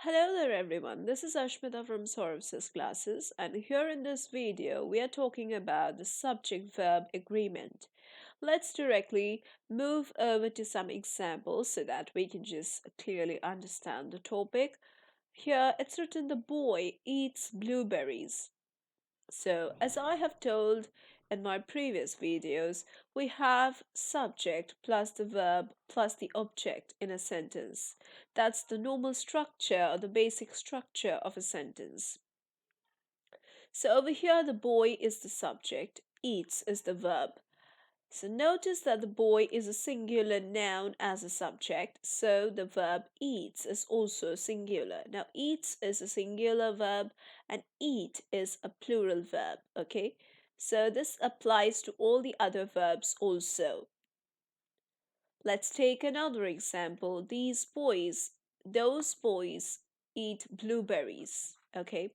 Hello there everyone, this is Ashmita from Sourav Sir Classes, and here in this video we are talking about the subject-verb agreement. Let's directly move over to some examples so that we can just clearly understand the topic. Here it's written the boy eats blueberries. So, as I have told in my previous videos, we have subject plus the verb plus the object in a sentence. That's the normal structure or the basic structure of a sentence. So, over here, the boy is the subject, eats is the verb. So notice that the boy is a singular noun as a subject, so the verb eats is also singular. Now eats is a singular verb and eat is a plural verb, okay? So this applies to all the other verbs also. Let's take another example. Those boys eat blueberries, okay?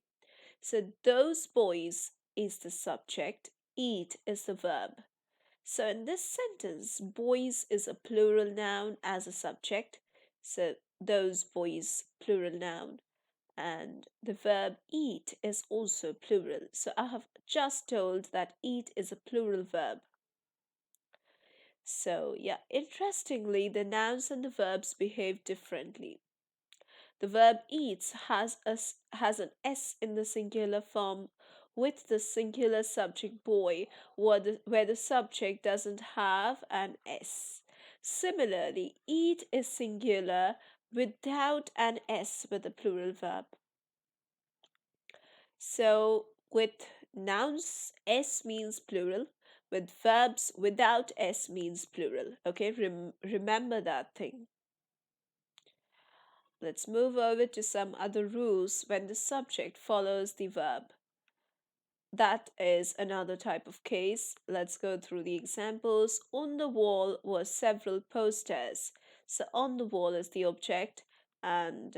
So those boys is the subject, eat is the verb. So in this sentence, boys is a plural noun as a subject. So those boys, plural noun. And the verb eat is also plural. So I have just told that eat is a plural verb. So yeah, interestingly, the nouns and the verbs behave differently. The verb eats has an s in the singular form with the singular subject boy, where the subject doesn't have an s. Similarly, eat is singular without an s with the plural verb. So with nouns, s means plural. With verbs, without s means plural. Okay, remember that thing. Let's move over to some other rules when the subject follows the verb. That is another type of case. Let's go through the examples. On the wall were several posters. So on the wall is the object and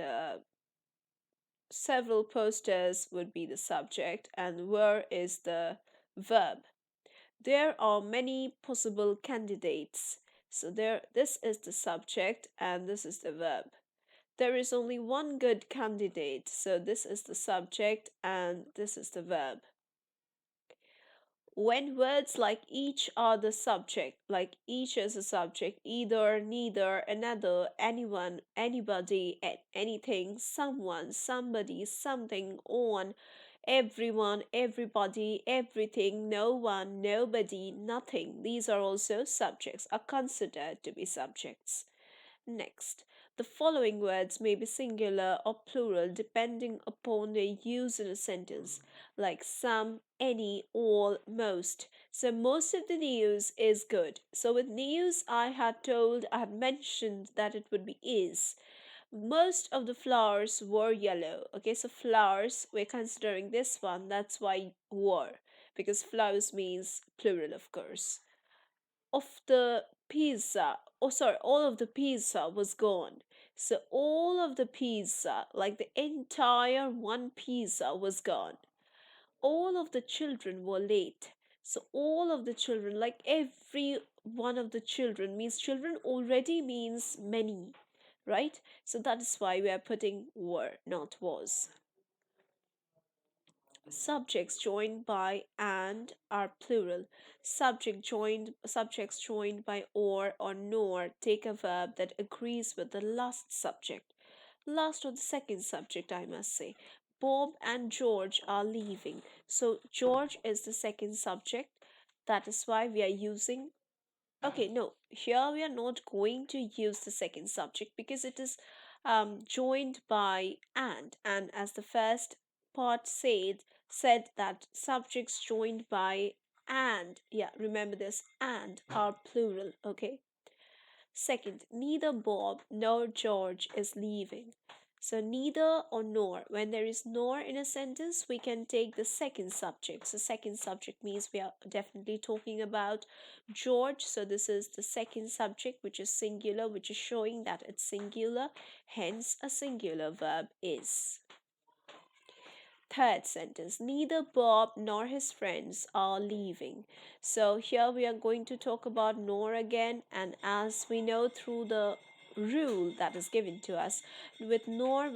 several posters would be the subject and were is the verb. There are many possible candidates. So this is the subject and this is the verb. There is only one good candidate, so this is the subject and this is the verb. When words like each are the subject, like each is a subject, either, neither, another, anyone, anybody, anything, someone, somebody, something, on, everyone, everybody, everything, no one, nobody, nothing, these are also subjects, are considered to be subjects. Next, the following words may be singular or plural depending upon their use in a sentence, like some, any, all, most. So, most of the news is good. So, with news, I had mentioned that it would be is. Most of the flowers were yellow. Okay, so flowers, we're considering this one, that's why were, because flowers means plural, of course. Of the pizza, oh sorry, all of the pizza was gone. So all of the pizza, like the entire one pizza was gone. All of the children were late. So all of the children, like every one of the children, means children already means many, right? So that is why we are putting were, not was. Subjects joined by and are plural. Subjects joined by or nor take a verb that agrees with the last subject. Last or the second subject, I must say. Bob and George are leaving. So George is the second subject. That is why we are using. Okay, no, here we are not going to use the second subject because it is joined by and as the first part said that subjects joined by and, yeah, remember this, and are plural, okay? Second, neither Bob nor George is leaving. So neither or nor. When there is nor in a sentence, we can take the second subject. So second subject means we are definitely talking about George. So this is the second subject, which is singular, which is showing that it's singular. Hence, a singular verb is. Third sentence, neither Bob nor his friends are leaving. So here we are going to talk about nor again, and as we know through the rule that is given to us. With nor,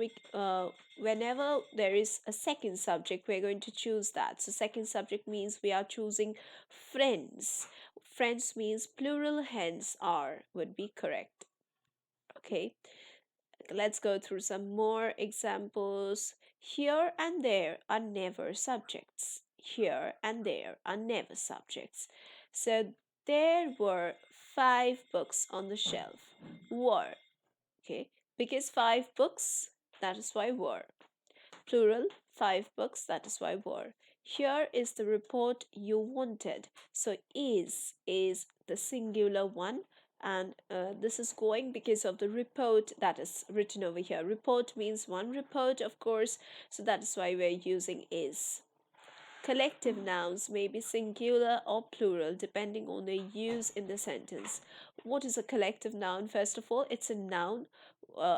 whenever there is a second subject, we're going to choose that. So second subject means we are choosing friends. Friends means plural, hence are would be correct. Okay, let's go through some more examples. Here and there are never subjects. Here and there are never subjects. So there were 5 books on the shelf. Were, okay, because 5 books, that is why were. Plural, 5 books, that is why were. Here is the report you wanted. So is the singular one, and this is going because of the report that is written over here. Report means one report, of course, so that is why we're using is. Collective nouns may be singular or plural depending on their use in the sentence. What is a collective noun? First of all, it's a noun.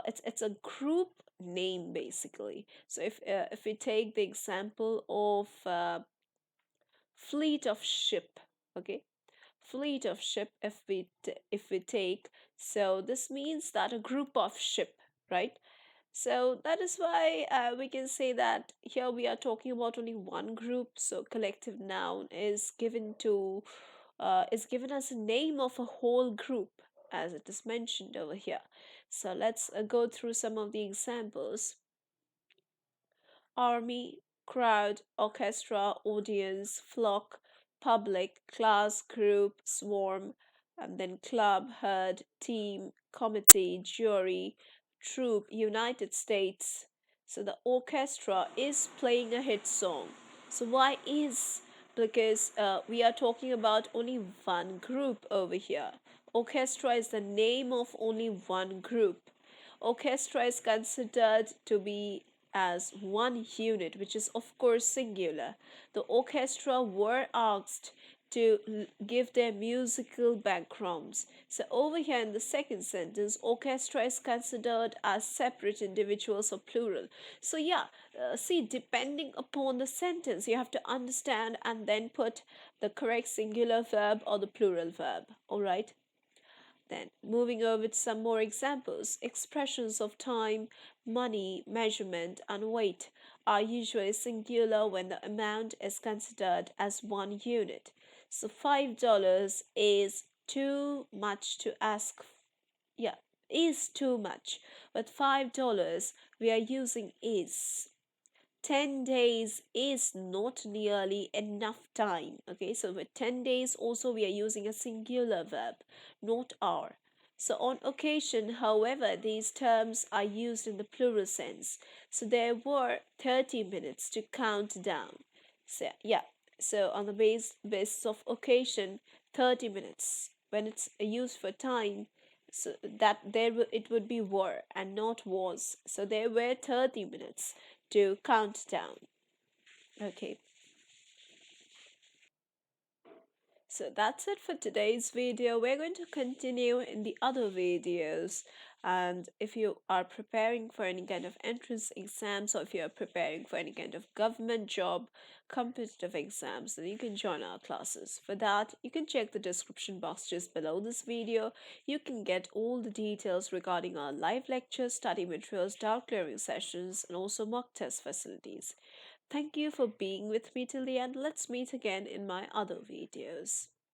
It's a group name basically. So if we take the example of fleet of ship, okay, fleet of ship. If we take, so this means that a group of ship, right? So that is why we can say that here we are talking about only one group. So collective noun is given as a name of a whole group, as it is mentioned over here. So let's go through some of the examples. Army, crowd, orchestra, audience, flock, public, class, group, swarm, and then club, herd, team, committee, jury, troop, United States. So the orchestra is playing a hit song. So why is? Because we are talking about only one group over here. Orchestra is the name of only one group. Orchestra is considered to be as one unit, which is of course singular. The orchestra were asked to give their musical backgrounds. So over here in the second sentence, orchestra is considered as separate individuals or plural. So yeah, see, depending upon the sentence, you have to understand and then put the correct singular verb or the plural verb. All right. Then, moving over to some more examples, expressions of time, money, measurement, and weight are usually singular when the amount is considered as one unit. So, $5 is too much to ask. Yeah, is too much. But $5 we are using is. 10 days is not nearly enough time. Okay, so with 10 days also we are using a singular verb, not are. So on occasion, however, these terms are used in the plural sense. So there were 30 minutes to count down. So yeah, so on the basis of occasion, 30 minutes. When it's used for time, so that it would be were and not was. So there were 30 minutes to count down. Okay, so that's it for today's video. We're going to continue in the other videos. And if you are preparing for any kind of entrance exams, or if you are preparing for any kind of government job, competitive exams, then you can join our classes. For that, you can check the description box just below this video. You can get all the details regarding our live lectures, study materials, doubt clearing sessions, and also mock test facilities. Thank you for being with me till the end. Let's meet again in my other videos.